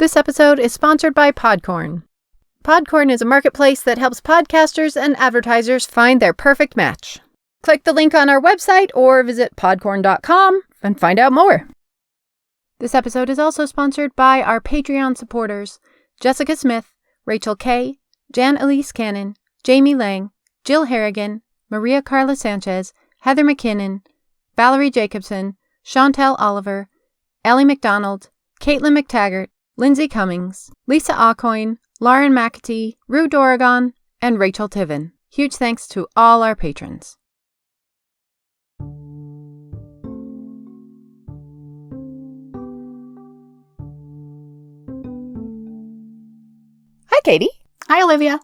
This episode is sponsored by Podcorn. Podcorn is a marketplace that helps podcasters and advertisers find their perfect match. Click the link on our website or visit podcorn.com and find out more. This episode is also sponsored by our Patreon supporters, Jessica Smith, Rachel Kay, Jan Elise Cannon, Jamie Lang, Jill Harrigan, Maria Carla Sanchez, Heather McKinnon, Valerie Jacobson, Chantel Oliver, Ellie McDonald, Caitlin McTaggart, Lindsay Cummings, Lisa Aucoin, Lauren McAtee, Rue Doragon, and Rachel Tiven. Huge thanks to all our patrons. Hi, Katie. Hi, Olivia.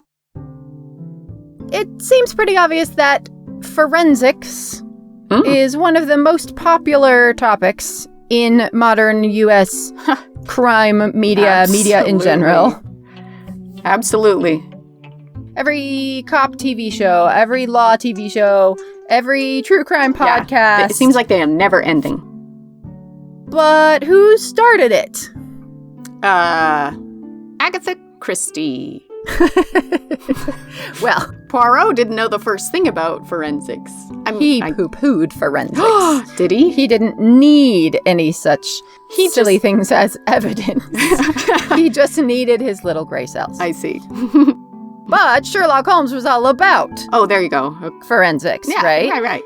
It seems pretty obvious that forensics is one of the most popular topics in modern U.S. crime media in general. Absolutely. Every cop TV show, every law TV show, every true crime podcast. Yeah, it seems like they are never ending. But who started it? Agatha Christie. Well, Poirot didn't know the first thing about forensics. He poo-pooed forensics. Did he? He didn't need any such silly things as evidence. He just needed his little gray cells. I see. But Sherlock Holmes was all about there you go. Forensics, Yeah, right? Right.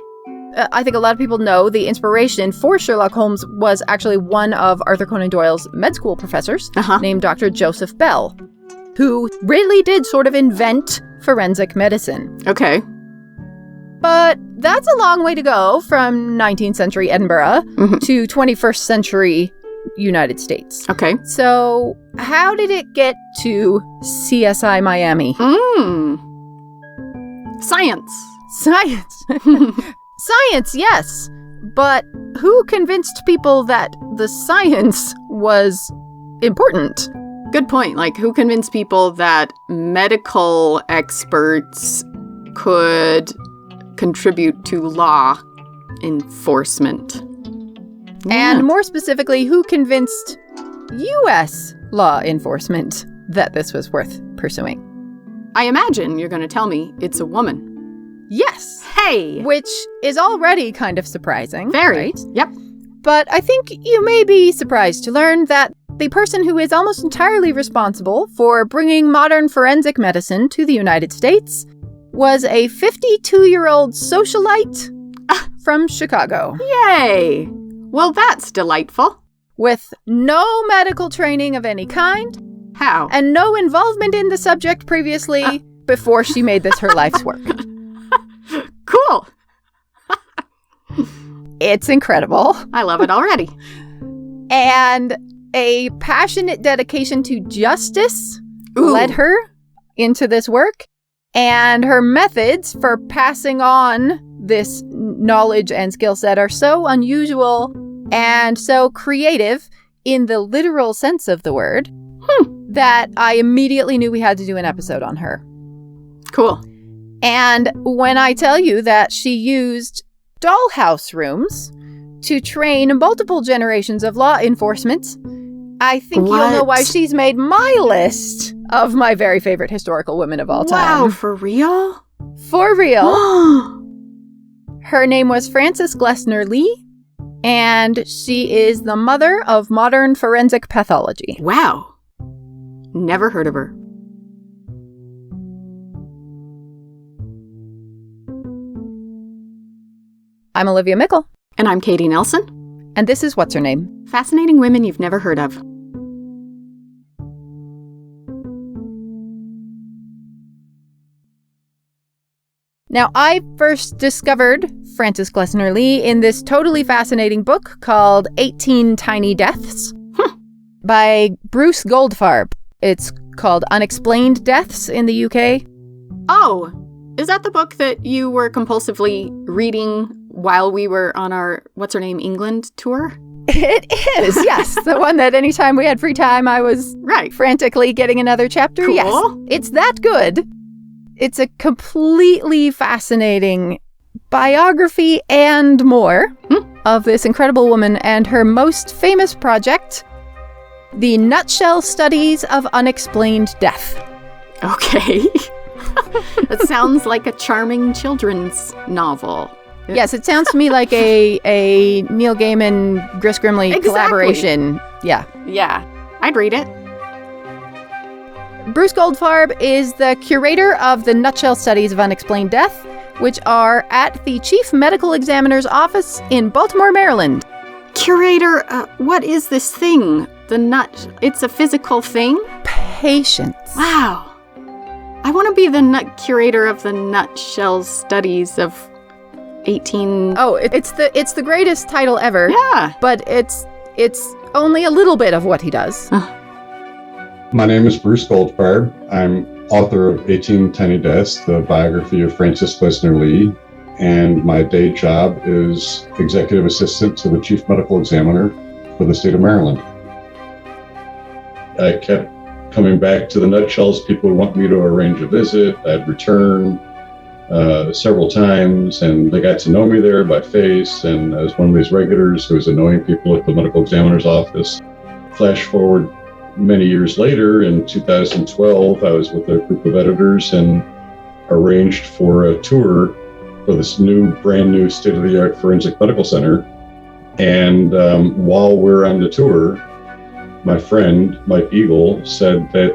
I think a lot of people know the inspiration for Sherlock Holmes was actually one of Arthur Conan Doyle's med school professors named Dr. Joseph Bell, who really did sort of invent forensic medicine. Okay. But that's a long way to go from 19th century Edinburgh to 21st century United States. Okay. So how did it get to CSI Miami? Science. Science, yes. But who convinced people that the science was important? Good point. Like, who convinced people that medical experts could contribute to law enforcement? And more specifically, who convinced U.S. law enforcement that this was worth pursuing? I imagine you're going to tell me it's a woman. Yes. Hey! Which is already kind of surprising. Very. Right? Yep. But I think you may be surprised to learn that the person who is almost entirely responsible for bringing modern forensic medicine to the United States was a 52-year-old socialite from Chicago. Yay! Well, that's delightful. With no medical training of any kind. How? And no involvement in the subject previously before she made this her life's work. Cool. It's incredible. I love it already. And a passionate dedication to justice led her into this work. And her methods for passing on this knowledge and skill set are so unusual and so creative in the literal sense of the word that I immediately knew we had to do an episode on her. Cool. And when I tell you that she used dollhouse rooms to train multiple generations of law enforcement, I think you'll know why she's made my list of my very favorite historical women of all time. Wow, for real? For real. Her name was Frances Glessner Lee, and she is the mother of modern forensic pathology. Wow. Never heard of her. I'm Olivia Mickle. And I'm Katie Nelson. And this is What's Her Name? Fascinating women you've never heard of. Now, I first discovered Frances Glessner Lee in this totally fascinating book called 18 Tiny Deaths by Bruce Goldfarb. It's called Unexplained Deaths in the UK. Oh, is that the book that you were compulsively reading while we were on our What'sHerName England tour? It is, yes. The one that anytime we had free time, I was frantically getting another chapter. Cool. Yes, it's that good. It's a completely fascinating biography and more of this incredible woman, and her most famous project The Nutshell Studies of Unexplained Death. Okay. That sounds like a charming children's novel. Yes, it sounds to me like a Neil Gaiman, Chris Grimley collaboration. Yeah. Yeah, I'd read it. Bruce Goldfarb is the curator of the Nutshell Studies of Unexplained Death, which are at the Chief Medical Examiner's office in Baltimore, Maryland. Curator, what is this thing? It's a physical thing? Patience. Wow. I want to be the curator of the Nutshell Studies of 18... Oh, it's the greatest title ever. Yeah. But it's only a little bit of what he does. My name is Bruce Goldfarb. I'm author of 18 Tiny Deaths, the biography of Francis Glessner Lee, and my day job is executive assistant to the Chief Medical Examiner for the state of Maryland. I kept coming back to the Nutshells. People would want me to arrange a visit. I'd return several times, and they got to know me there by face, and I was one of these regulars who was annoying people at the medical examiner's office. Flash forward many years later, in 2012, I was with a group of editors and arranged for a tour for this brand new state-of-the-art forensic medical center. And while we're on the tour, my friend, Mike Eagle, said that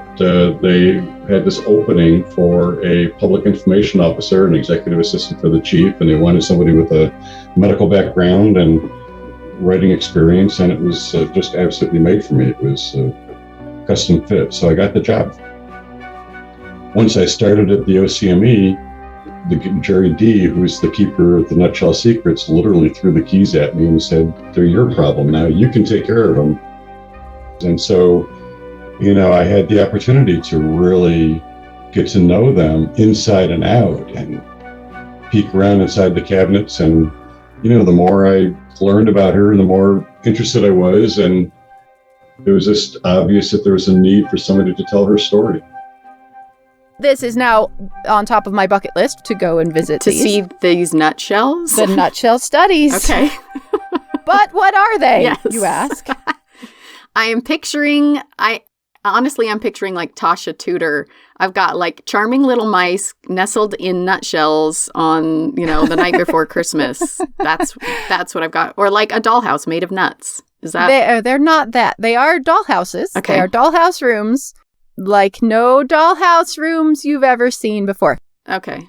they had this opening for a public information officer, an executive assistant for the chief, and they wanted somebody with a medical background and writing experience, and it was just absolutely made for me. It was custom fit, so I got the job. Once I started at the OCME, Jerry D., who's the keeper of the Nutshell Secrets, literally threw the keys at me and said, "They're your problem now. You can take care of them." And so, I had the opportunity to really get to know them inside and out and peek around inside the cabinets. And, the more I learned about her, the more interested I was. And it was just obvious that there was a need for somebody to tell her story. This is now on top of my bucket list to go and visit to see these nutshells? The Nutshell Studies. Okay. But what are they, yes. you ask? I'm picturing like Tasha Tudor. I've got like charming little mice nestled in nutshells on, the night before Christmas. That's what I've got. Or like a dollhouse made of nuts. Is that? They're not that. They are dollhouses. Okay. They are dollhouse rooms, like no dollhouse rooms you've ever seen before. Okay.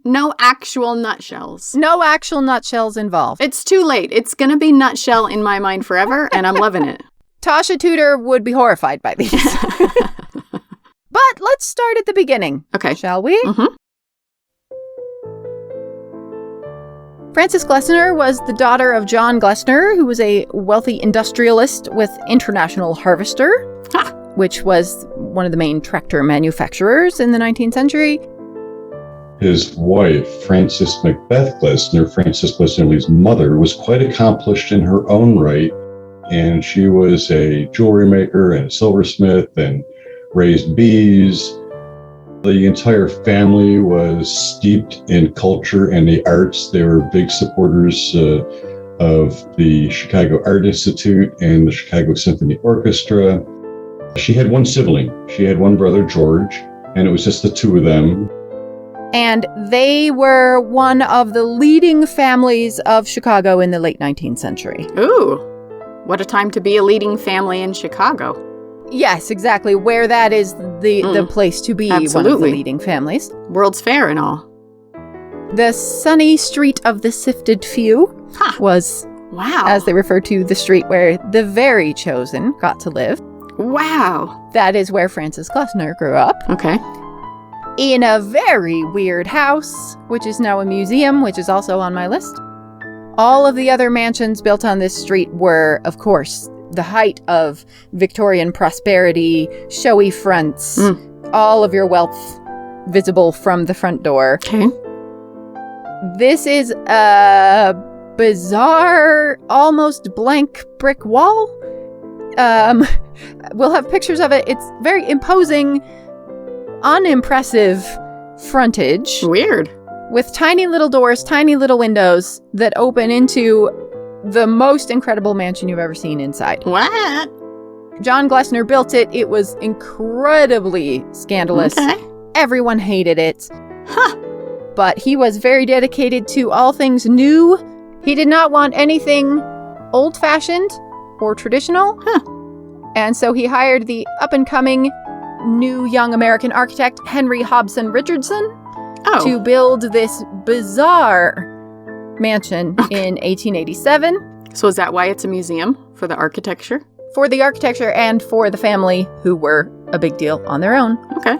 No actual nutshells. No actual nutshells involved. It's too late. It's going to be nutshell in my mind forever, and I'm loving it. Tasha Tudor would be horrified by these. But let's start at the beginning. Okay. Shall we? Mm-hmm. Frances Glessner was the daughter of John Glessner, who was a wealthy industrialist with International Harvester, which was one of the main tractor manufacturers in the 19th century. His wife, Frances Macbeth Glessner, Frances Glessner Lee's mother, was quite accomplished in her own right. And she was a jewelry maker and a silversmith and raised bees. The entire family was steeped in culture and the arts. They were big supporters of the Chicago Art Institute and the Chicago Symphony Orchestra. She had one sibling. She had one brother, George, and it was just the two of them. And they were one of the leading families of Chicago in the late 19th century. Ooh. What a time to be a leading family in Chicago. Yes, exactly. Where that is the place to be. Absolutely. One of the leading families. World's Fair and all. The sunny street of the sifted few was, wow, as they refer to the street where the very chosen got to live. Wow. That is where Frances Glessner grew up. Okay. In a very weird house, which is now a museum, which is also on my list. All of the other mansions built on this street were, of course, the height of Victorian prosperity, showy fronts, all of your wealth visible from the front door. Okay. This is a bizarre, almost blank brick wall. We'll have pictures of it. It's very imposing, unimpressive frontage. Weird. With tiny little doors, tiny little windows that open into the most incredible mansion you've ever seen inside. What? John Glessner built it. It was incredibly scandalous. Okay. Everyone hated it. Huh. But he was very dedicated to all things new. He did not want anything old-fashioned or traditional. Huh. And so he hired the up-and-coming new young American architect Henry Hobson Richardson to build this bizarre mansion in 1887. So is that why it's a museum? For the architecture? For the architecture and for the family, who were a big deal on their own. Okay.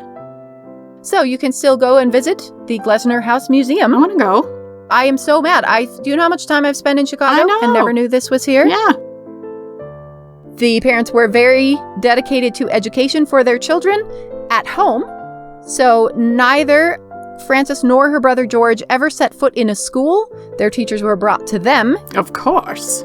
So you can still go and visit the Glessner House Museum. I want to go. I am so mad. Do you know how much time I've spent in Chicago? I know. And never knew this was here? Yeah. The parents were very dedicated to education for their children at home. So neither Frances nor her brother George ever set foot in a school. Their teachers were brought to them. Of course.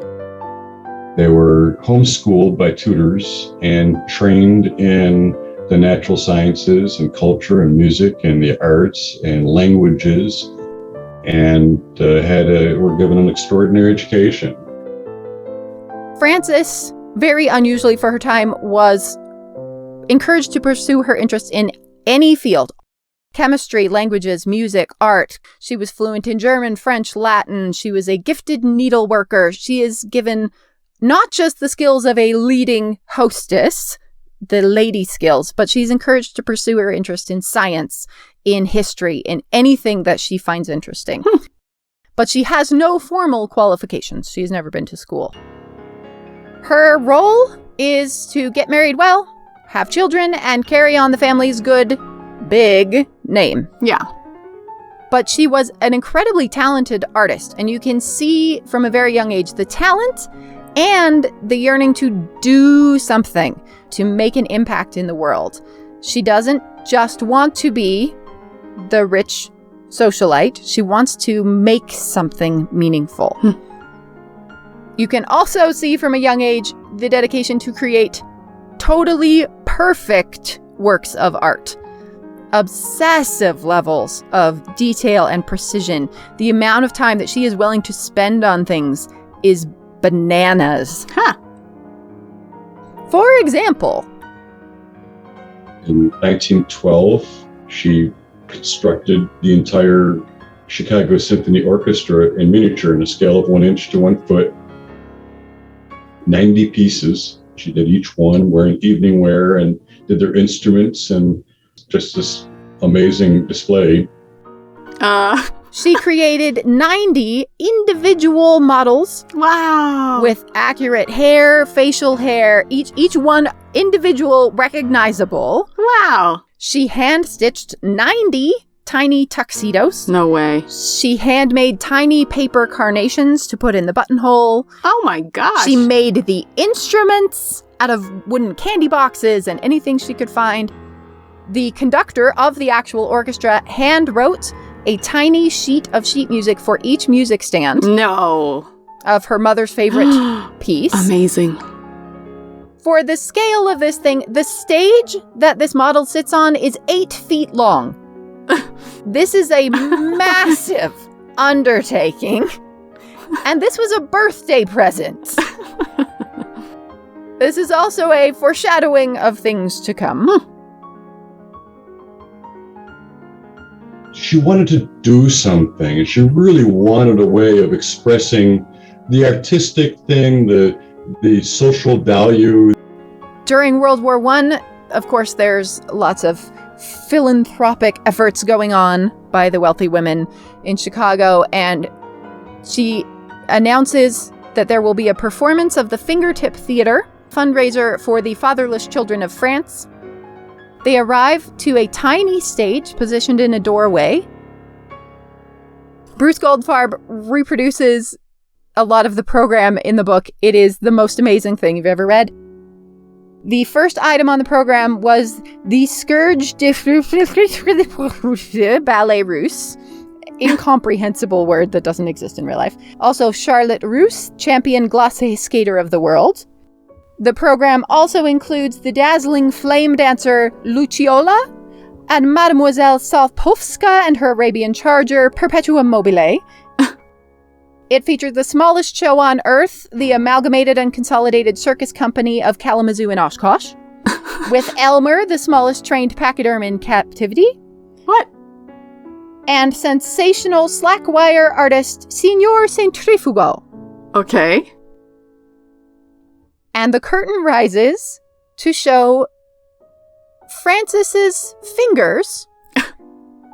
They were homeschooled by tutors and trained in the natural sciences and culture and music and the arts and languages, and were given an extraordinary education. Frances, very unusually for her time, was encouraged to pursue her interests in any field. Chemistry, languages, music, art. She was fluent in German, French, Latin. She was a gifted needleworker. She is given not just the skills of a leading hostess, the lady skills, but she's encouraged to pursue her interest in science, in history, in anything that she finds interesting. But she has no formal qualifications. She's never been to school. Her role is to get married well, have children, and carry on the family's good, big name. Yeah. But she was an incredibly talented artist, and you can see from a very young age the talent and the yearning to do something, to make an impact in the world. She doesn't just want to be the rich socialite. She wants to make something meaningful. You can also see from a young age the dedication to create totally perfect works of art. Obsessive levels of detail and precision. The amount of time that she is willing to spend on things is bananas. Huh. For example, in 1912, she constructed the entire Chicago Symphony Orchestra in miniature in a scale of 1 inch to 1 foot. 90 pieces. She did each one wearing evening wear and did their instruments, and just this amazing display. She created 90 individual models. Wow. With accurate hair, facial hair, each one individual, recognizable. Wow. She hand-stitched 90 tiny tuxedos. No way. She handmade tiny paper carnations to put in the buttonhole. Oh my gosh. She made the instruments out of wooden candy boxes and anything she could find. The conductor of the actual orchestra hand-wrote a tiny sheet of sheet music for each music stand. No. Of her mother's favorite piece. Amazing. For the scale of this thing, the stage that this model sits on is 8 feet long. This is a massive undertaking. And this was a birthday present. This is also a foreshadowing of things to come. She wanted to do something, and she really wanted a way of expressing the artistic thing, the social value. During World War I, of course, there's lots of philanthropic efforts going on by the wealthy women in Chicago, and she announces that there will be a performance of the Fingertip Theater, fundraiser for the fatherless children of France. They arrive to a tiny stage positioned in a doorway. Bruce Goldfarb reproduces a lot of the program in the book. It is the most amazing thing you've ever read. The first item on the program was the Scourge de Ballet Russe. Incomprehensible word that doesn't exist in real life. Also, Charlotte Russe, champion glacé skater of the world. The program also includes the dazzling flame dancer Luciola and Mademoiselle Salpovska and her Arabian charger Perpetua Mobile. It featured the smallest show on Earth, the Amalgamated and Consolidated Circus Company of Kalamazoo and Oshkosh, with Elmer, the smallest trained pachyderm in captivity. What? And sensational slackwire artist Signor Centrifugo. Okay. And the curtain rises to show Francis's fingers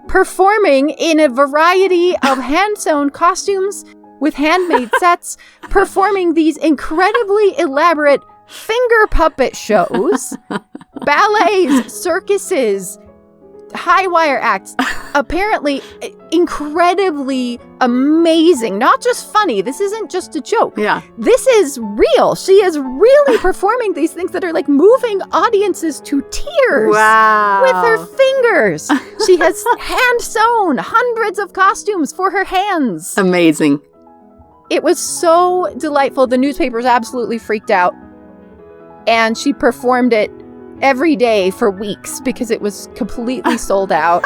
performing in a variety of hand-sewn costumes with handmade sets, performing these incredibly elaborate finger puppet shows, ballets, circuses, high wire acts, apparently incredibly amazing. Not just funny. This isn't just a joke. Yeah. This is real. She is really performing these things that are like moving audiences to tears. Wow. With her fingers. She has hand-sewn hundreds of costumes for her hands. Amazing. It was so delightful. The newspapers absolutely freaked out. And she performed it every day for weeks because it was completely sold out.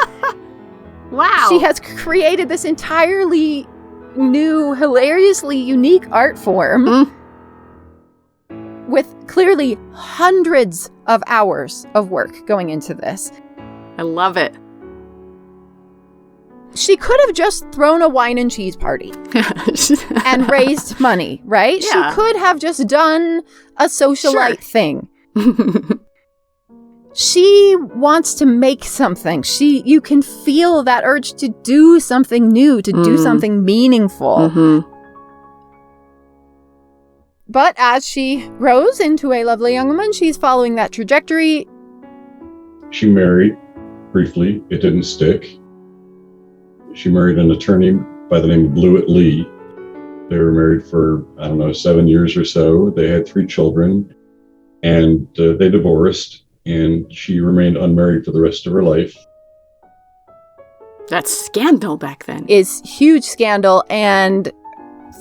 Wow. She has created this entirely new, hilariously unique art form with clearly hundreds of hours of work going into this. I love it. She could have just thrown a wine and cheese party and raised money, right? Yeah. She could have just done a socialite thing. She wants to make something. You can feel that urge to do something new, to do something meaningful. Mm-hmm. But as she grows into a lovely young woman, she's following that trajectory. She married briefly. It didn't stick. She married an attorney by the name of Blewett Lee. They were married for, 7 years or so. They had 3 children, and they divorced, and she remained unmarried for the rest of her life. That's scandal back then. Is huge scandal, and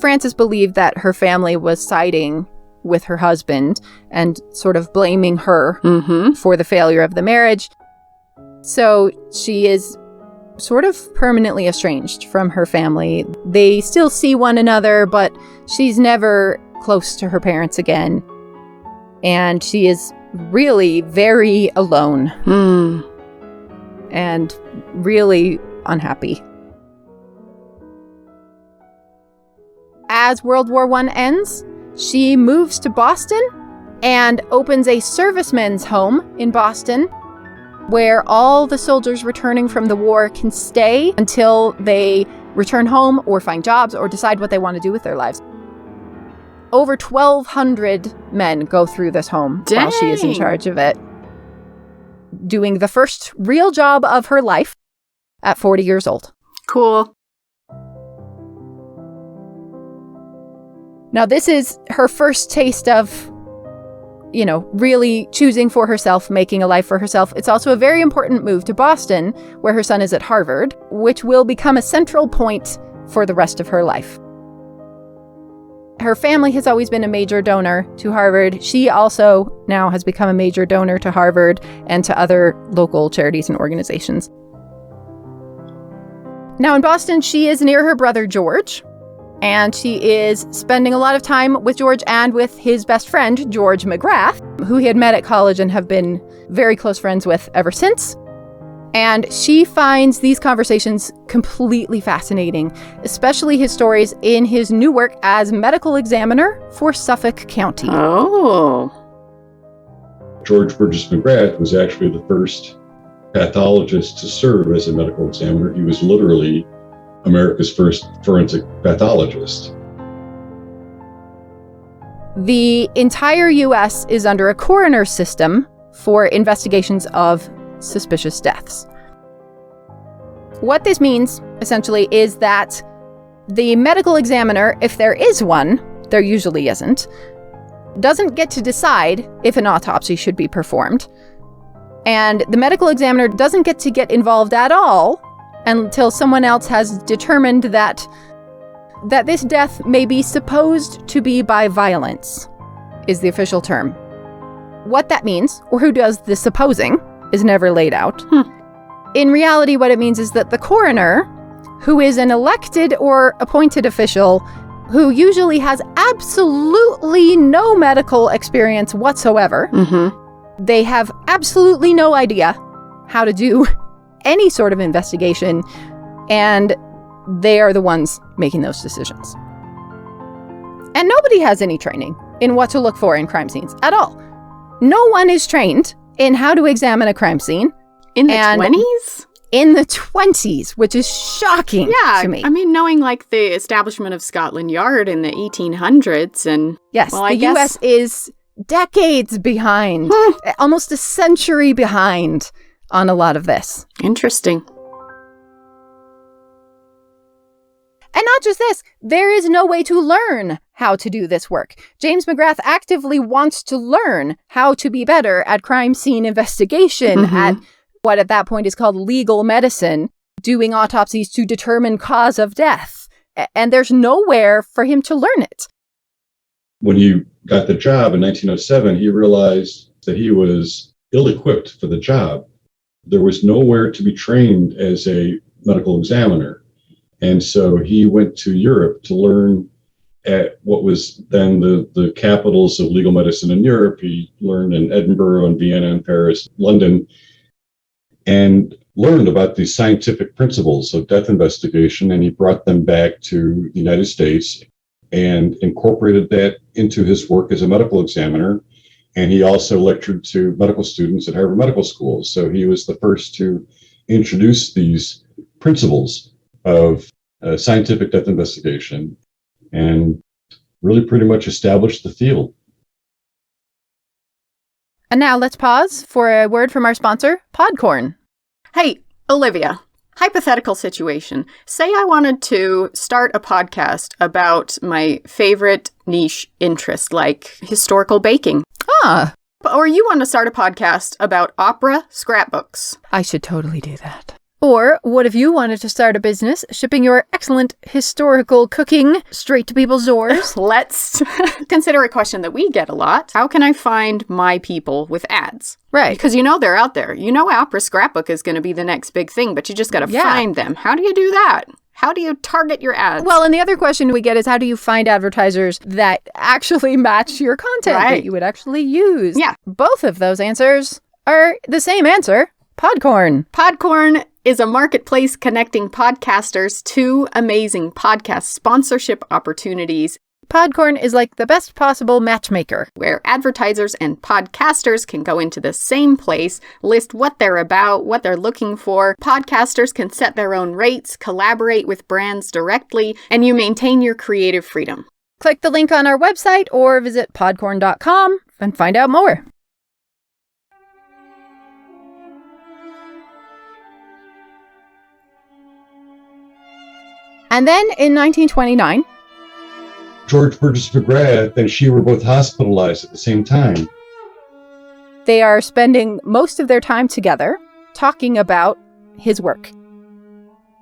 Frances believed that her family was siding with her husband and sort of blaming her for the failure of the marriage. So she is sort of permanently estranged from her family. They still see one another, but she's never close to her parents again. And she is really very alone and really unhappy. As World War I ends, she moves to Boston and opens a servicemen's home in Boston where all the soldiers returning from the war can stay until they return home or find jobs or decide what they want to do with their lives. Over 1,200 men go through this home while she is in charge of it, doing the first real job of her life at 40 years old. Cool. Now, this is her first taste of, really choosing for herself, making a life for herself. It's also a very important move to Boston, where her son is at Harvard, which will become a central point for the rest of her life. Her family has always been a major donor to Harvard. She also now has become a major donor to Harvard and to other local charities and organizations. Now in Boston, she is near her brother George, and she is spending a lot of time with George and with his best friend, George McGrath, who he had met at college and have been very close friends with ever since. And she finds these conversations completely fascinating, especially his stories in his new work as medical examiner for Suffolk County. Oh. George Burgess McGrath was actually the first pathologist to serve as a medical examiner. He was literally America's first forensic pathologist. The entire U.S. is under a coroner system for investigations of suspicious deaths. What this means, essentially, is that the medical examiner, if there is one, there usually isn't, doesn't get to decide if an autopsy should be performed. And the medical examiner doesn't get to get involved at all until someone else has determined that this death may be supposed to be by violence, is the official term. What that means, or who does the supposing, is never laid out. In reality, what it means is that the coroner, who is an elected or appointed official who usually has absolutely no medical experience whatsoever. Mm-hmm. They have absolutely no idea how to do any sort of investigation, and they are the ones making those decisions. And nobody has any training in what to look for in crime scenes at all. No one is trained in how to examine a crime scene. In the 20s? In the 20s, which is shocking to me. I mean, knowing like the establishment of Scotland Yard in the 1800s and... Yes, well, the US is decades behind, almost a century behind on a lot of this. Interesting. And not just this, there is no way to learn how to do this work. James McGrath actively wants to learn how to be better at crime scene investigation, at what at that point is called legal medicine, doing autopsies to determine cause of death. And there's nowhere for him to learn it. When he got the job in 1907, he realized that he was ill-equipped for the job. There was nowhere to be trained as a medical examiner. And so he went to Europe to learn at what was then the capitals of legal medicine in Europe. He learned in Edinburgh and Vienna and Paris, London, and learned about these scientific principles of death investigation. And he brought them back to the United States and incorporated that into his work as a medical examiner. And he also lectured to medical students at Harvard Medical School. So he was the first to introduce these principles of scientific death investigation and really pretty much established the field. And now let's pause for a word from our sponsor, Podcorn. Hey, Olivia, hypothetical situation. Say I wanted to start a podcast about my favorite niche interest, like historical baking. Ah. Or you want to start a podcast about opera scrapbooks. I should totally do that. Or what if you wanted to start a business shipping your excellent historical cooking straight to people's doors? Let's consider a question that we get a lot. How can I find my people with ads? Right. Because you know they're out there. You know Opera Scrapbook is going to be the next big thing, but you just got to find them. How do you do that? How do you target your ads? Well, and the other question we get is how do you find advertisers that actually match your content that you would actually use? Yeah. Both of those answers are the same answer. Podcorn. Podcorn is a marketplace connecting podcasters to amazing podcast sponsorship opportunities. Podcorn is like the best possible matchmaker, where advertisers and podcasters can go into the same place, list what they're about, what they're looking for. Podcasters can set their own rates, collaborate with brands directly, and you maintain your creative freedom. Click the link on our website or visit podcorn.com and find out more. And then in 1929, George Burgess McGrath and she were both hospitalized at the same time. They are spending most of their time together talking about his work.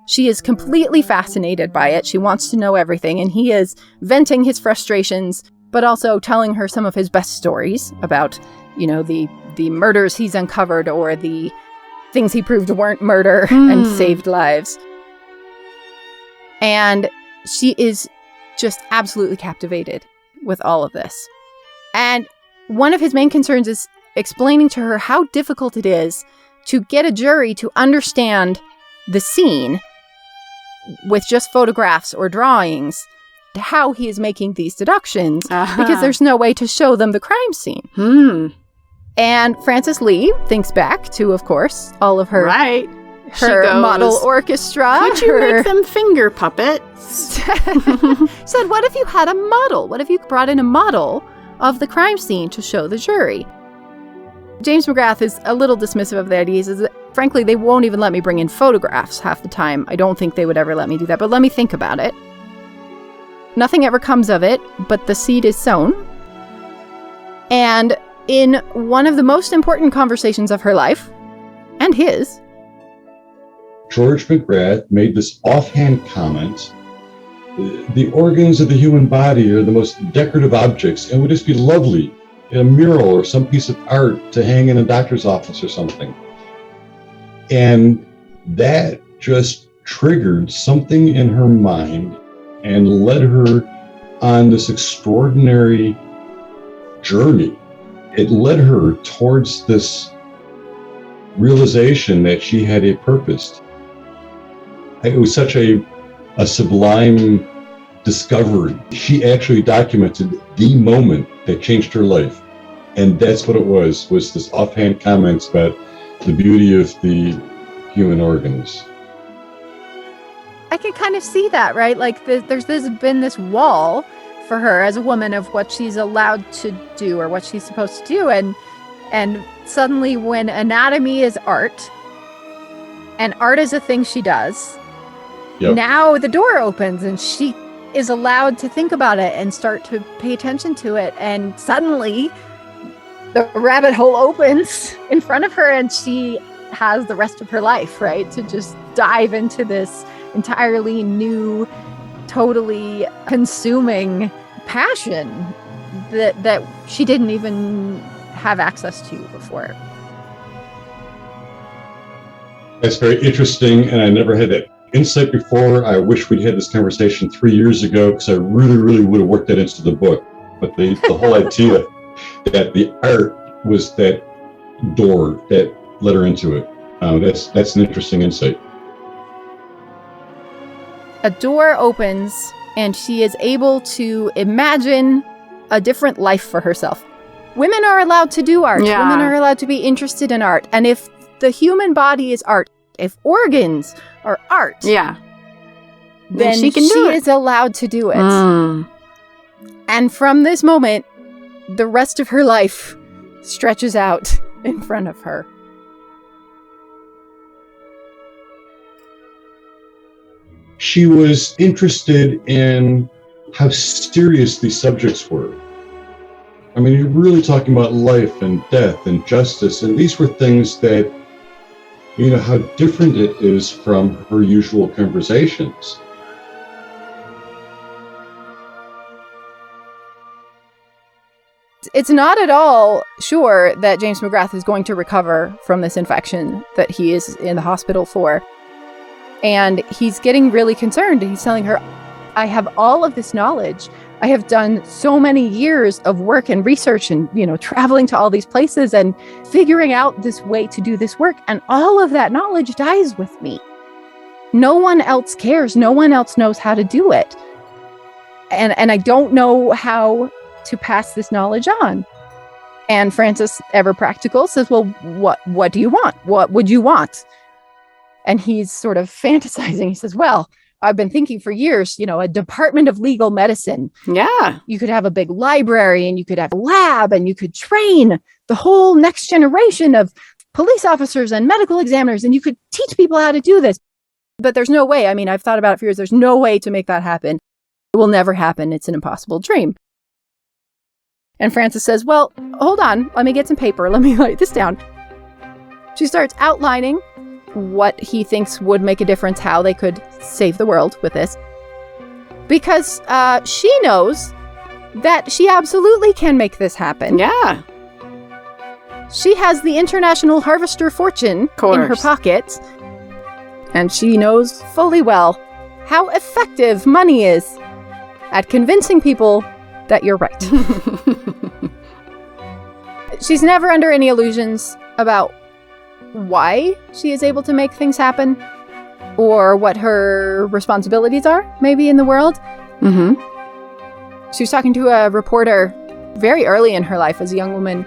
She is completely fascinated by it. She wants to know everything, and he is venting his frustrations, but also telling her some of his best stories about, you know, the murders he's uncovered or the things he proved weren't murder and saved lives. And she is just absolutely captivated with all of this. And one of his main concerns is explaining to her how difficult it is to get a jury to understand the scene with just photographs or drawings, how he is making these deductions, because there's no way to show them the crime scene. And Frances Lee thinks back to, of course, all of her her model orchestra. Could you make them finger puppets? Said, what if you had a model? What if you brought in a model of the crime scene to show the jury? James McGrath is a little dismissive of the idea. He says, frankly, they won't even let me bring in photographs half the time. I don't think they would ever let me do that, but let me think about it. Nothing ever comes of it, but the seed is sown. And in one of the most important conversations of her life, and his, George McGrath made this offhand comment: the organs of the human body are the most decorative objects and would just be lovely in a mural or some piece of art to hang in a doctor's office or something. And that just triggered something in her mind and led her on this extraordinary journey. It led her towards this realization that she had a purpose. It was such a sublime discovery. She actually documented the moment that changed her life. And that's what it was this offhand comments about the beauty of the human organs. I can kind of see that, right? Like there's been this wall for her as a woman of what she's allowed to do or what she's supposed to do. And suddenly when anatomy is art and art is a thing she does, yep. Now the door opens and she is allowed to think about it and start to pay attention to it. And suddenly the rabbit hole opens in front of her and she has the rest of her life, right? To just dive into this entirely new, totally consuming passion that she didn't even have access to before. That's very interesting, and I never had that insight before. I wish we'd had this conversation 3 years ago, because I really, really would have worked that into the book. But the whole idea that the art was that door that led her into it, that's an interesting insight. A door opens and she is able to imagine a different life for herself. Women are allowed to do art. Yeah. Women are allowed to be interested in art. And if the human body is art, if organs are art, yeah, then she can do it. She is allowed to do it. And from this moment, the rest of her life stretches out in front of her. She was interested in how serious these subjects were. I mean, you're really talking about life and death and justice, and these were things that, you know, how different it is from her usual conversations. It's not at all sure that James McGrath is going to recover from this infection that he is in the hospital for. And he's getting really concerned. He's telling her, I have all of this knowledge. I have done so many years of work and research and, you know, traveling to all these places and figuring out this way to do this work. And all of that knowledge dies with me. No one else cares. No one else knows how to do it. And I don't know how to pass this knowledge on. And Francis, ever practical, says, well, what do you want? What would you want? And he's sort of fantasizing. He says, well, I've been thinking for years, you know, a department of legal medicine. Yeah. You could have a big library and you could have a lab and you could train the whole next generation of police officers and medical examiners and you could teach people how to do this. But there's no way. I mean, I've thought about it for years. There's no way to make that happen. It will never happen. It's an impossible dream. And Francis says, well, hold on. Let me get some paper. Let me write this down. She starts outlining what he thinks would make a difference, how they could save the world with this. Because she knows that she absolutely can make this happen. Yeah. She has the International Harvester Fortune in her pocket. And she knows fully well how effective money is at convincing people that you're right. She's never under any illusions about why she is able to make things happen or what her responsibilities are maybe in the world. Mm-hmm. She was talking to a reporter very early in her life as a young woman,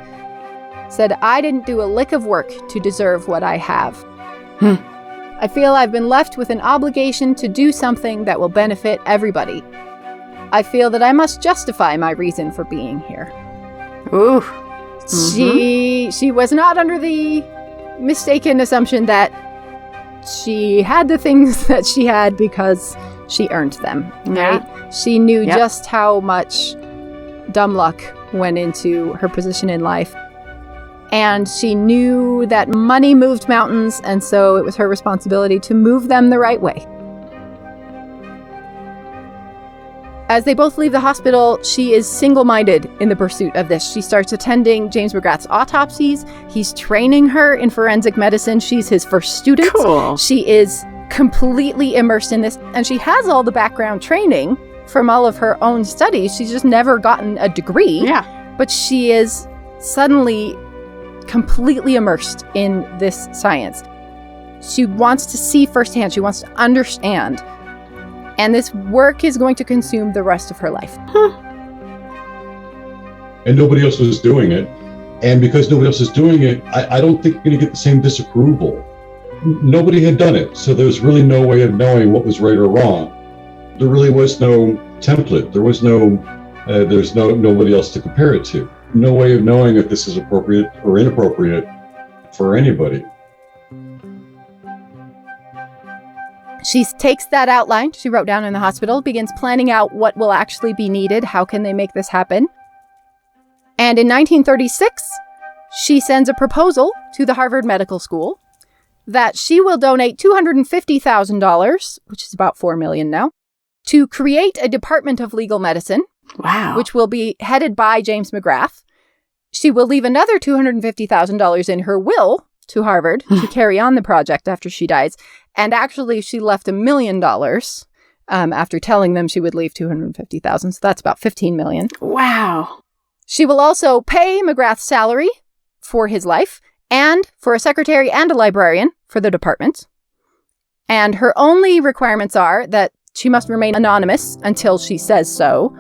said, I didn't do a lick of work to deserve what I have. I feel I've been left with an obligation to do something that will benefit everybody. I feel that I must justify my reason for being here. Ooh. Mm-hmm. She was not under the mistaken assumption that she had the things that she had because she earned them, right? Yeah. She knew just how much dumb luck went into her position in life. And she knew that money moved mountains, and so it was her responsibility to move them the right way. As they both leave the hospital, she is single-minded in the pursuit of this. She starts attending James McGrath's autopsies. He's training her in forensic medicine. She's his first student. Cool. She is completely immersed in this, and she has all the background training from all of her own studies. She's just never gotten a degree. Yeah. But she is suddenly completely immersed in this science. She wants to see firsthand. She wants to understand. And this work is going to consume the rest of her life. And nobody else was doing it. And because nobody else is doing it, I don't think you're going to get the same disapproval. Nobody had done it, so there's really no way of knowing what was right or wrong. There really was no template. There's nobody else to compare it to. No way of knowing if this is appropriate or inappropriate for anybody. She takes that outline she wrote down in the hospital, begins planning out what will actually be needed. How can they make this happen? And in 1936, she sends a proposal to the Harvard Medical School that she will donate $250,000, which is about $4 million now, to create a department of legal medicine. Wow. Which will be headed by James McGrath. She will leave another $250,000 in her will to Harvard to carry on the project after she dies. And actually, she left $1 million after telling them she would leave $250,000. So that's about $15 million. Wow. She will also pay McGrath's salary for his life and for a secretary and a librarian for the department. And her only requirements are that she must remain anonymous until she says so.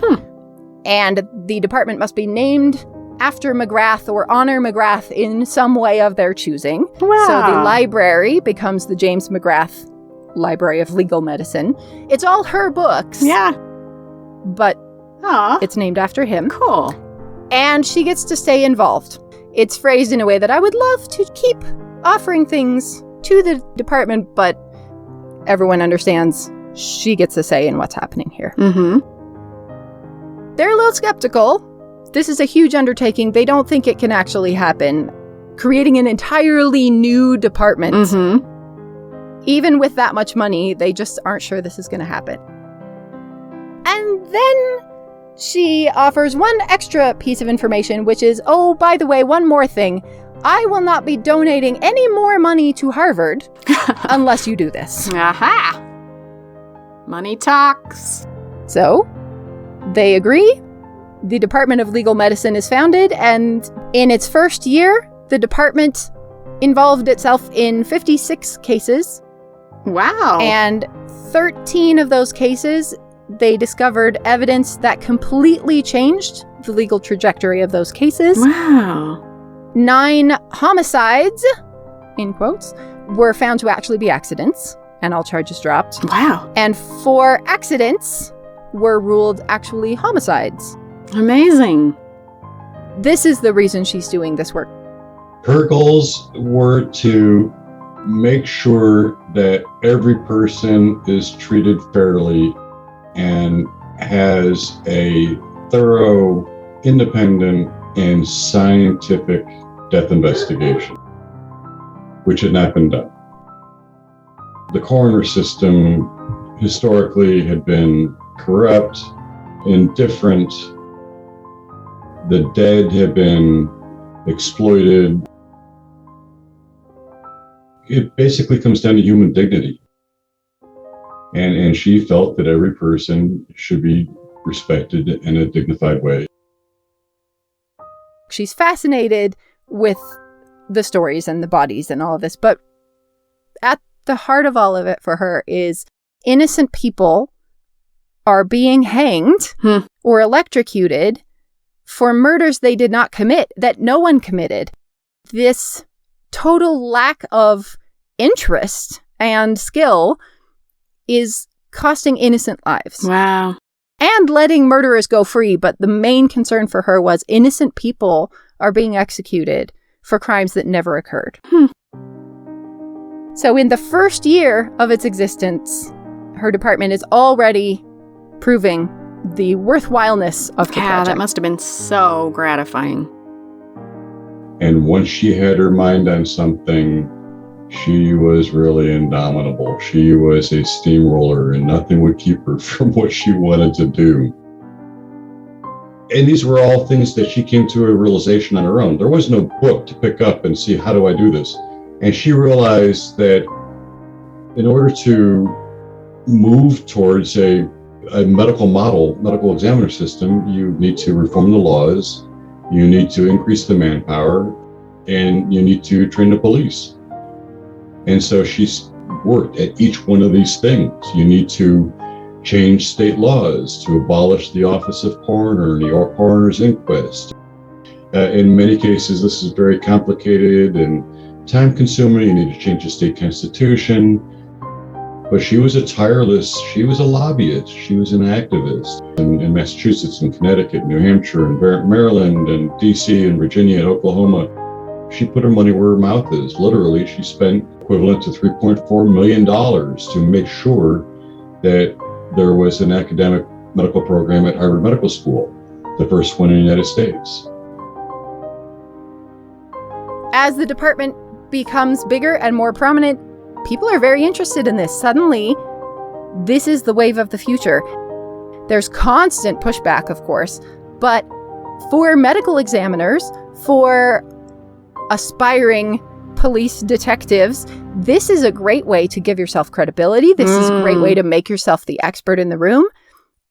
And the department must be named after McGrath or honor McGrath in some way of their choosing. Wow. So the library becomes the James McGrath Library of Legal Medicine. It's all her books. Yeah. But it's named after him. Cool. And she gets to stay involved. It's phrased in a way that I would love to keep offering things to the department, but everyone understands she gets a say in what's happening here. Mm-hmm. They're a little skeptical. This is a huge undertaking. They don't think it can actually happen. Creating an entirely new department. Mm-hmm. Even with that much money, they just aren't sure this is going to happen. And then she offers one extra piece of information, which is, oh, by the way, one more thing. I will not be donating any more money to Harvard unless you do this. Aha! Money talks. So, they agree. The Department of Legal Medicine is founded, and in its first year, the department involved itself in 56 cases. Wow. And 13 of those cases, they discovered evidence that completely changed the legal trajectory of those cases. Wow. 9 homicides, in quotes, were found to actually be accidents, and all charges dropped. Wow. And 4 accidents were ruled actually homicides. Amazing. This is the reason she's doing this work. Her goals were to make sure that every person is treated fairly and has a thorough, independent, and scientific death investigation, which had not been done. The coroner system historically had been corrupt, indifferent. The dead had been exploited. It basically comes down to human dignity. And she felt that every person should be respected in a dignified way. She's fascinated with the stories and the bodies and all of this, but at the heart of all of it for her is innocent people are being hanged or electrocuted for murders they did not commit, that no one committed. This total lack of interest and skill is costing innocent lives. Wow. And letting murderers go free, but the main concern for her was innocent people are being executed for crimes that never occurred. So in the first year of its existence, her department is already proving the worthwhileness of the project. That must have been so gratifying. And once she had her mind on something, she was really indomitable. She was a steamroller, and nothing would keep her from what she wanted to do. And these were all things that she came to a realization on her own. There was no book to pick up and see, how do I do this? And she realized that in order to move towards a a medical examiner system, you need to reform the laws, you need to increase the manpower, and you need to train the police. And so she's worked at each one of these things. You need to change state laws to abolish the office of coroner and the coroner's inquest. In many cases, this is very complicated and time-consuming. You need to change the state constitution. But she was she was a lobbyist, she was an activist in Massachusetts and Connecticut, New Hampshire, and Maryland, and DC, and Virginia, and Oklahoma. She put her money where her mouth is. Literally, she spent equivalent to $3.4 million to make sure that there was an academic medical program at Harvard Medical School, the first one in the United States. As the department becomes bigger and more prominent, people are very interested in this. Suddenly, this is the wave of the future. There's constant pushback, of course, but for medical examiners, for aspiring police detectives, this is a great way to give yourself credibility. This is a great way to make yourself the expert in the room.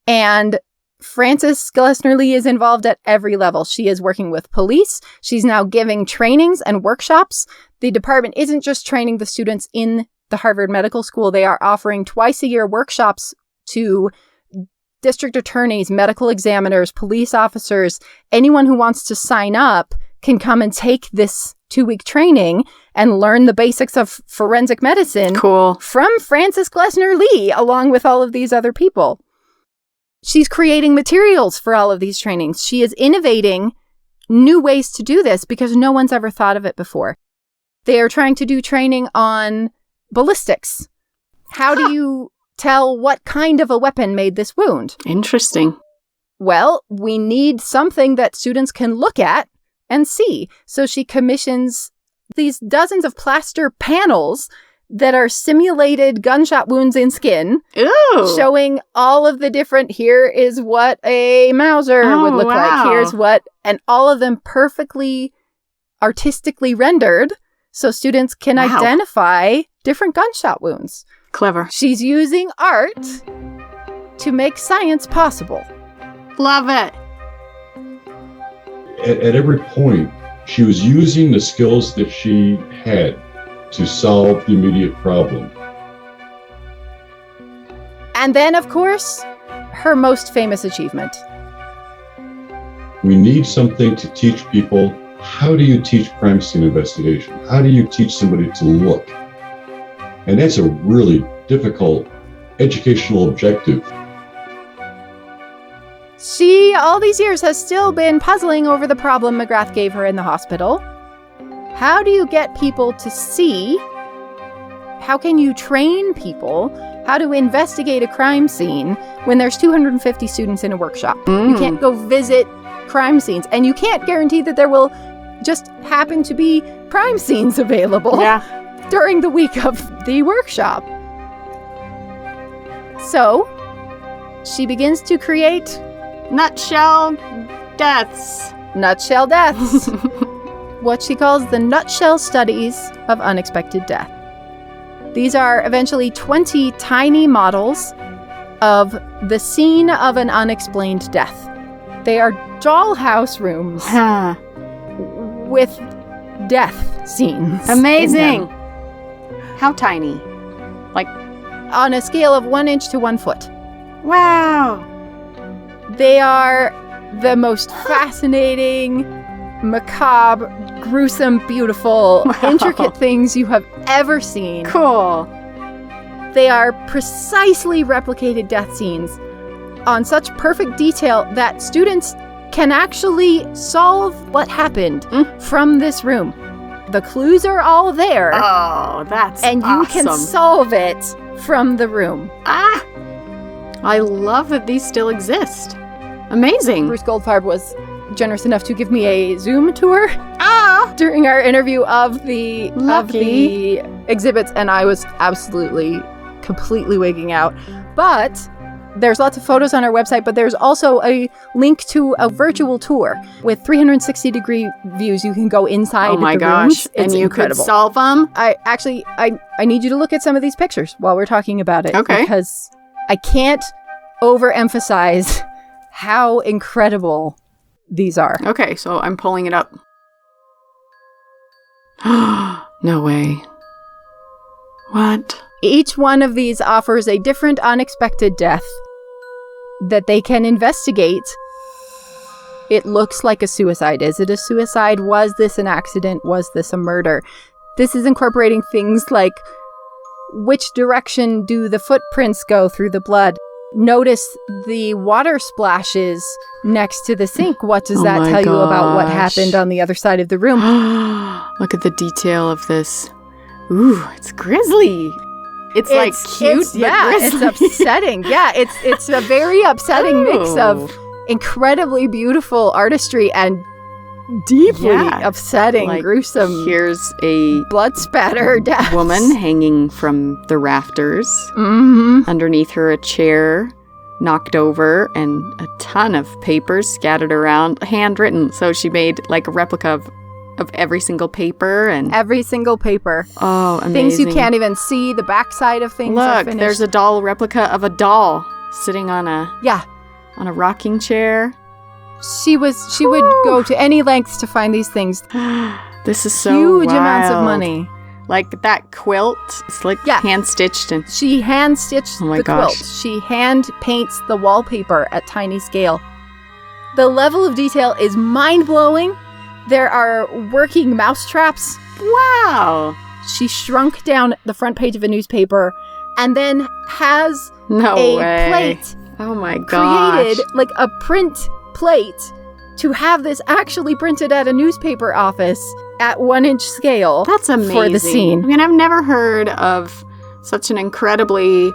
And Frances Glessner Lee is involved at every level. She is working with police. She's now giving trainings and workshops. The department isn't just training the students in the Harvard Medical School. They are offering twice-a-year workshops to district attorneys, medical examiners, police officers. Anyone who wants to sign up can come and take this 2-week training and learn the basics of forensic medicine. Cool. From Frances Glessner Lee, along with all of these other people. She's creating materials for all of these trainings. She is innovating new ways to do this because no one's ever thought of it before. They are trying to do training on ballistics. How do you tell what kind of a weapon made this wound? Interesting. Well, we need something that students can look at and see. So she commissions these dozens of plaster panels that are simulated gunshot wounds in skin. Ooh. Showing all of the different, here is what a Mauser would look like. Here's what, and all of them perfectly artistically rendered so students can identify different gunshot wounds. Clever. She's using art to make science possible. Love it. At every point, she was using the skills that she had to solve the immediate problem. And then, of course, her most famous achievement. We need something to teach people. How do you teach crime scene investigation? How do you teach somebody to look? And that's a really difficult educational objective. She, all these years, has still been puzzling over the problem McGrath gave her in the hospital. How do you get people to see? How can you train people how to investigate a crime scene when there's 250 students in a workshop? You can't go visit crime scenes, and you can't guarantee that there will just happen to be crime scenes available during the week of the workshop. So, she begins to create nutshell deaths. Nutshell deaths. What she calls the nutshell studies of unexpected death. These are eventually 20 tiny models of the scene of an unexplained death. They are dollhouse rooms with death scenes. Amazing. How tiny? Like on a scale of 1 inch to 1 foot. Wow. They are the most fascinating, macabre, gruesome, beautiful, intricate things you have ever seen. Cool. They are precisely replicated death scenes on such perfect detail that students can actually solve what happened from this room. The clues are all there. Oh, that's and you can solve it from the room. I love that these still exist. Amazing. Bruce Goldfarb was generous enough to give me a Zoom tour during our interview of the exhibits, and I was absolutely, completely wigging out. But there's lots of photos on our website, but there's also a link to a virtual tour with 360-degree views. You can go inside the rooms. And you incredible. Could solve them? I need you to look at some of these pictures while we're talking about it. Okay. Because I can't overemphasize how incredible these are. Okay, so I'm pulling it up. No way. What? Each one of these offers a different unexpected death that they can investigate. It looks like a suicide. Is it a suicide? Was this an accident? Was this a murder? This is incorporating things like, which direction do the footprints go through the blood? Notice the water splashes next to the sink. What does that tell you about what happened on the other side of the room? Look at the detail of this. Ooh, it's grisly. It's like cute, but grisly. It's upsetting. Yeah, it's a very upsetting mix of incredibly beautiful artistry and deeply upsetting, like, gruesome. Here's a blood spatter death. Woman hanging from the rafters. Mm-hmm. Underneath her, a chair knocked over and a ton of papers scattered around, handwritten. So she made like a replica of every single paper and every single paper. Oh, amazing! Things you can't even see. The backside of things. Look, there's a doll replica of a doll sitting on a rocking chair. She would go to any lengths to find these things. This is so huge wild. Amounts of money. Like that quilt, it's like hand stitched, and she hand stitched the quilt. She hand paints the wallpaper at tiny scale. The level of detail is mind blowing. There are working mouse traps. Wow! She shrunk down the front page of a newspaper, and then has a plate. Oh my gosh! Created like a print plate to have this actually printed at a newspaper office at 1-inch scale. That's amazing. For the scene. I mean, I've never heard of such an incredibly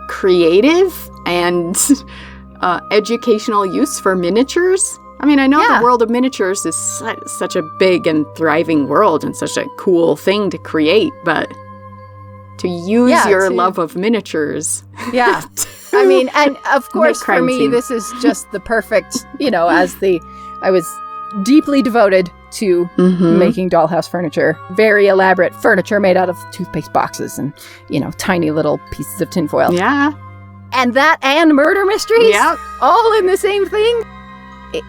creative and educational use for miniatures. I mean, I know the world of miniatures is such a big and thriving world and such a cool thing to create, but to use your love of miniatures. Yeah. I mean, and of course, for me, this is just the perfect, I was deeply devoted to making dollhouse furniture. Very elaborate furniture made out of toothpaste boxes and, tiny little pieces of tinfoil. Yeah. And that and murder mysteries. Yeah. All in the same thing.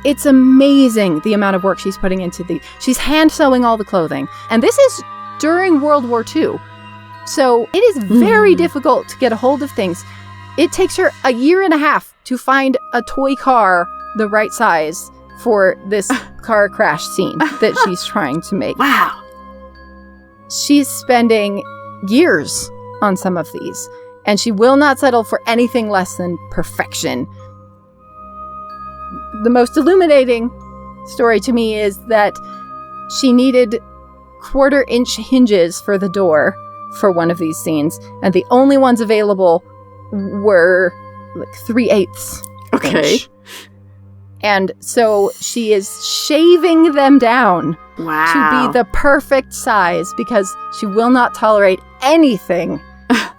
It's amazing the amount of work she's putting into she's hand sewing all the clothing. And this is during World War II. So it is very difficult to get a hold of things. It takes her a year and a half to find a toy car the right size for this car crash scene that she's trying to make. Wow. She's spending years on some of these, and she will not settle for anything less than perfection. The most illuminating story to me is that she needed 1/4-inch hinges for the door for one of these scenes, and the only ones available were like 3/8 inch. And so she is shaving them down to be the perfect size because she will not tolerate anything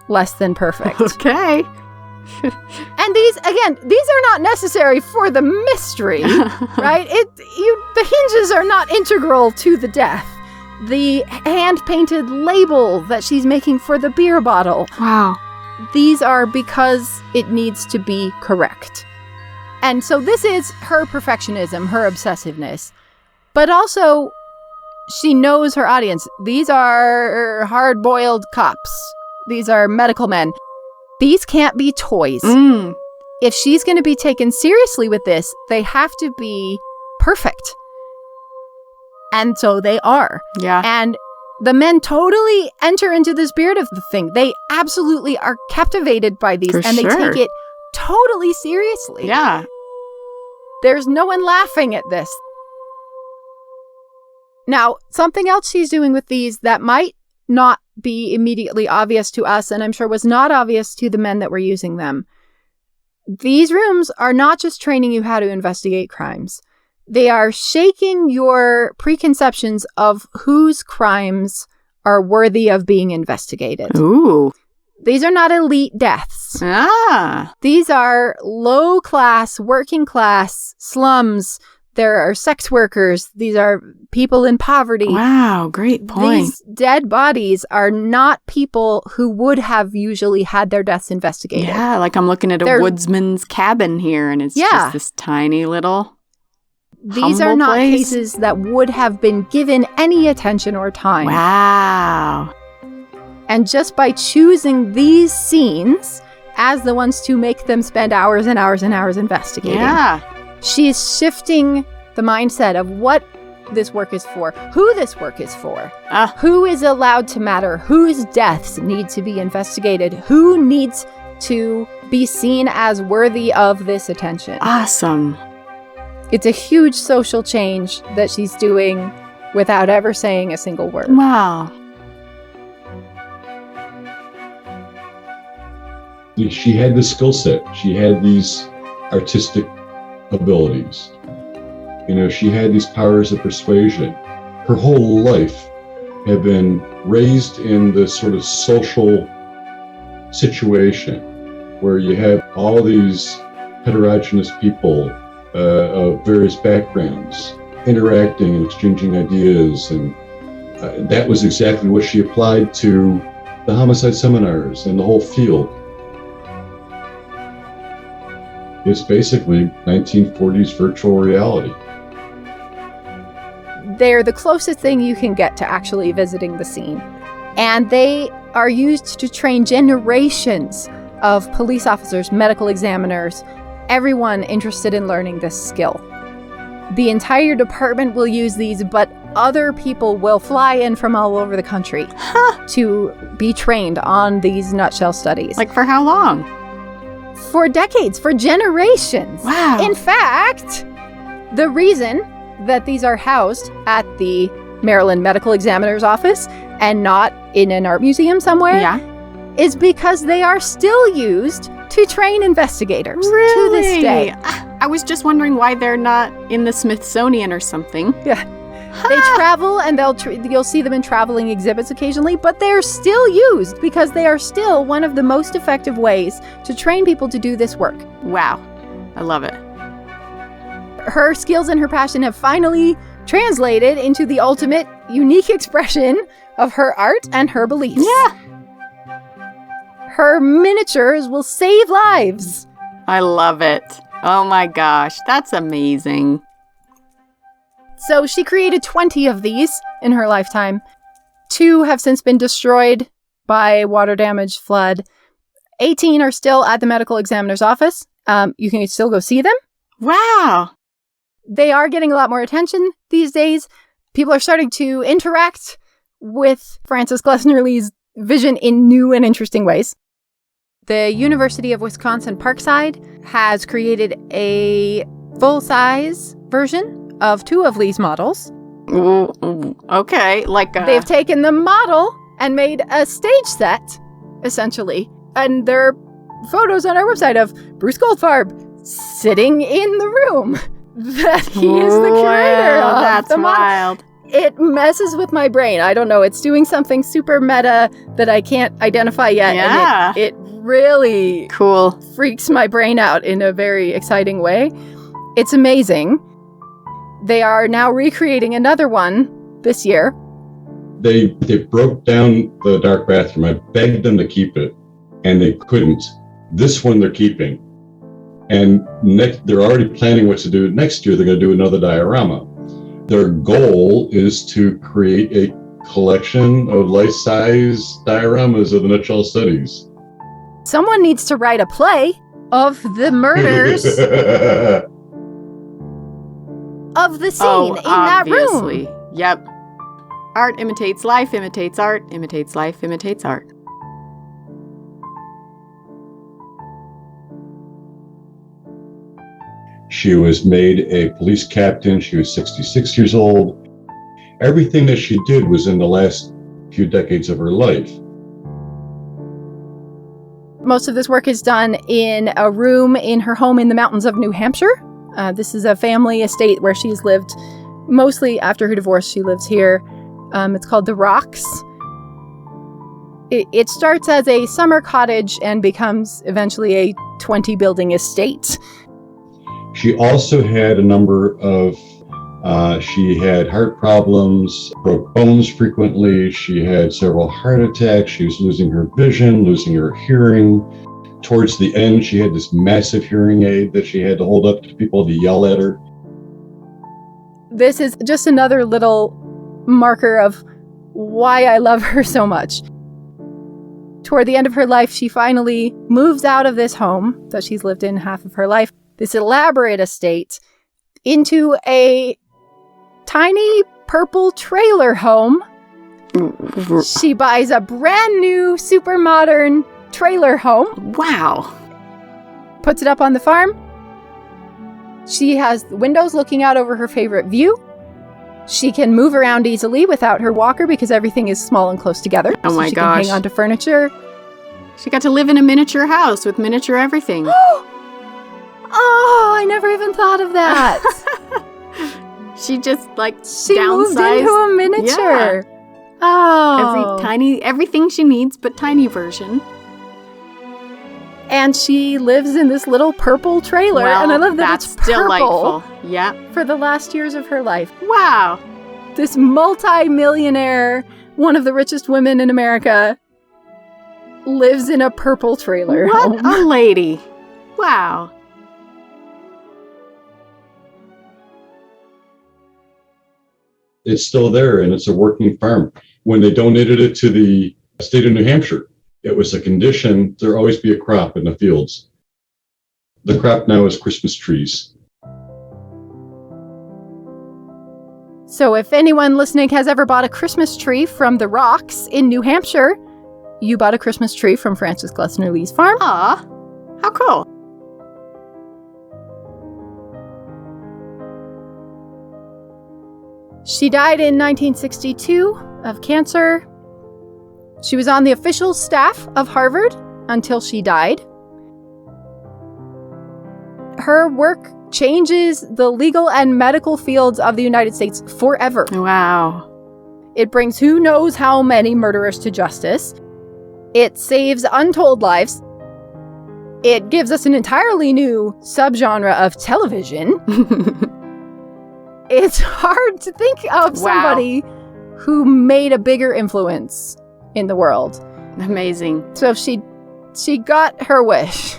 less than perfect. Okay. And these are not necessary for the mystery, right? The hinges are not integral to the death. The hand-painted label that she's making for the beer bottle. Wow. These are because it needs to be correct. And so this is her perfectionism, her obsessiveness. But also, she knows her audience. These are hard-boiled cops. These are medical men. These can't be toys. If she's going to be taken seriously with this, they have to be perfect. And so they are. Yeah. And the men totally enter into the spirit of the thing. They absolutely are captivated by these, and they take it totally seriously. Yeah. There's no one laughing at this. Now, something else she's doing with these that might not be immediately obvious to us, and I'm sure was not obvious to the men that were using them. These rooms are not just training you how to investigate crimes. They are shaking your preconceptions of whose crimes are worthy of being investigated. Ooh. These are not elite deaths. Ah. These are low-class, working-class slums There are sex workers. These are people in poverty. Wow, great point. These dead bodies are not people who would have usually had their deaths investigated. Yeah, like I'm looking at a woodsman's cabin here, and it's just this tiny little These are not cases that would have been given any attention or time. Wow. And just by choosing these scenes as the ones to make them spend hours and hours and hours investigating. Yeah. She's shifting the mindset of what this work is for, who this work is for, who is allowed to matter, whose deaths need to be investigated, who needs to be seen as worthy of this attention. Awesome. It's a huge social change that she's doing without ever saying a single word. Wow. She had the skill set. She had these artistic abilities. You know, she had these powers of persuasion. Her whole life had been raised in this sort of social situation where you have all these heterogeneous people of various backgrounds interacting and exchanging ideas. And that was exactly what she applied to the homicide seminars and the whole field. It's basically 1940s virtual reality. They're the closest thing you can get to actually visiting the scene. And they are used to train generations of police officers, medical examiners, everyone interested in learning this skill. The entire department will use these, but other people will fly in from all over the country to be trained on these nutshell studies. Like for how long? For decades, for generations. Wow. In fact, the reason that these are housed at the Maryland Medical Examiner's Office and not in an art museum somewhere is because they are still used to train investigators to this day. I was just wondering why they're not in the Smithsonian or something. Yeah. They travel, and you'll see them in traveling exhibits occasionally, but they're still used because they are still one of the most effective ways to train people to do this work. Wow. I love it. Her skills and her passion have finally translated into the ultimate unique expression of her art and her beliefs. Yeah. Her miniatures will save lives. I love it. Oh my gosh, that's amazing. So she created 20 of these in her lifetime. 2 have since been destroyed by water damage, flood. 18 are still at the medical examiner's office. You can still go see them. Wow. They are getting a lot more attention these days. People are starting to interact with Frances Glessner Lee's vision in new and interesting ways. The University of Wisconsin Parkside has created a full-size version of 2 of Lee's models. Ooh, okay, They've taken the model and made a stage set, essentially. And there are photos on our website of Bruce Goldfarb sitting in the room that he is the curator of. That's wild. It messes with my brain. I don't know. It's doing something super meta that I can't identify yet. Yeah. And it really cool freaks my brain out in a very exciting way. It's amazing. They are now recreating another one this year. They broke down the dark bathroom. I begged them to keep it, and they couldn't. This one they're keeping. And they're already planning what to do next year. They're going to do another diorama. Their goal is to create a collection of life-size dioramas of the nutshell studies. Someone needs to write a play of the murders of the scene in that room. Yep. Art imitates life, imitates art, imitates life, imitates art. She was made a police captain. She was 66 years old. Everything that she did was in the last few decades of her life. Most of this work is done in a room in her home in the mountains of New Hampshire. This is a family estate where she's lived mostly after her divorce. She lives here. It's called The Rocks. It starts as a summer cottage and becomes eventually a 20-building estate. She also had a number of, she had heart problems, broke bones frequently. She had several heart attacks. She was losing her vision, losing her hearing. Towards the end, she had this massive hearing aid that she had to hold up to people to yell at her. This is just another little marker of why I love her so much. Toward the end of her life, she finally moves out of this home that she's lived in half of her life, this elaborate estate, into a tiny purple trailer home. She buys a brand new, super modern trailer home. Wow. Puts it up on the farm. She has windows looking out over her favorite view. She can move around easily without her walker because everything is small and close together. Oh my she gosh. can hang onto furniture. She got to live in a miniature house with miniature everything. Oh, I never even thought of that. She just She downsized. moved into a miniature. Yeah. Oh. Everything she needs, but tiny version. And she lives in this little purple trailer. Well, and I love that that's it's purple delightful. Yeah. for the last years of her life. Wow. This multi-millionaire, one of the richest women in America, lives in a purple trailer What home. a lady. Wow. It's still there, and it's a working farm. When they donated it to the state of New Hampshire, it was a condition there always be a crop in the fields. The crop now is Christmas trees. So if anyone listening has ever bought a Christmas tree from the Rocks in New Hampshire, you bought a Christmas tree from Frances Glessner Lee's farm. Aw. How cool. She died in 1962 of cancer. She was on the official staff of Harvard until she died. Her work changes the legal and medical fields of the United States forever. Wow. It brings who knows how many murderers to justice. It saves untold lives. It gives us an entirely new subgenre of television. It's hard to think of somebody who made a bigger influence in the world. Amazing. So she got her wish.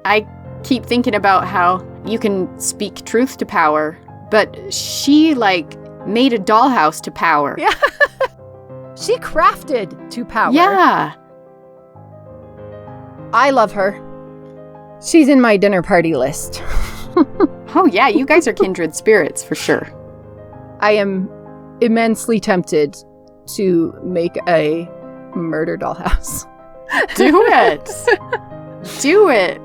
I keep thinking about how you can speak truth to power, but she made a dollhouse to power. Yeah. She crafted to power. Yeah. I love her. She's in my dinner party list. Oh yeah, you guys are kindred spirits for sure. I am immensely tempted to make a murder dollhouse. Do it. Do it.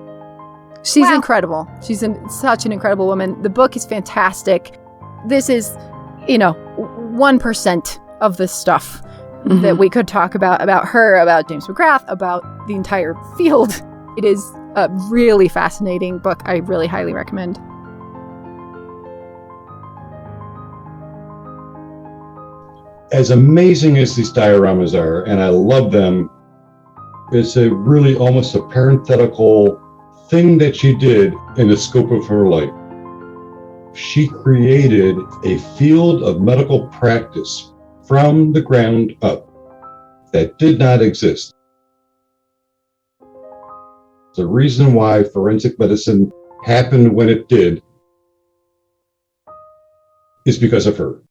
She's incredible. She's such an incredible woman. The book is fantastic. This is, 1% of the stuff that we could talk about her, about James McGrath, about the entire field. It is a really fascinating book. I really highly recommend. As amazing as these dioramas are, and I love them, it's a really almost a parenthetical thing that she did in the scope of her life. She created a field of medical practice from the ground up that did not exist. The reason why forensic medicine happened when it did is because of her.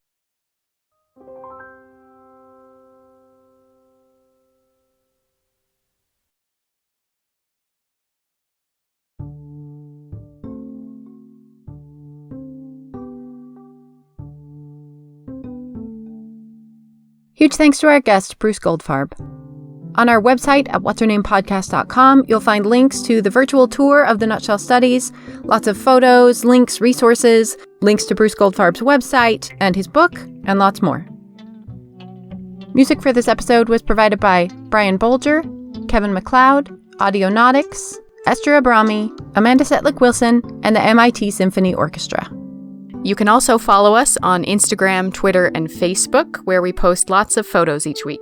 Huge thanks to our guest, Bruce Goldfarb. On our website at What'sHerNamePodcast.com, you'll find links to the virtual tour of the Nutshell Studies, lots of photos, links, resources, links to Bruce Goldfarb's website and his book, and lots more. Music for this episode was provided by Brian Bolger, Kevin MacLeod, Audionautics, Esther Abrami, Amanda Setlick-Wilson, and the MIT Symphony Orchestra. You can also follow us on Instagram, Twitter, and Facebook, where we post lots of photos each week.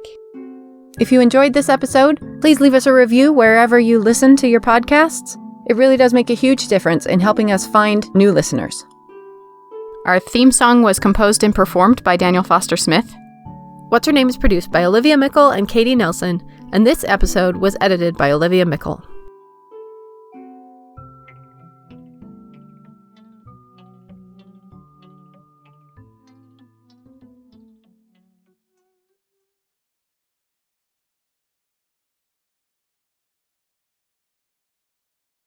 If you enjoyed this episode, please leave us a review wherever you listen to your podcasts. It really does make a huge difference in helping us find new listeners. Our theme song was composed and performed by Daniel Foster Smith. What's Her Name is produced by Olivia Mickle and Katie Nelson, and this episode was edited by Olivia Mickle.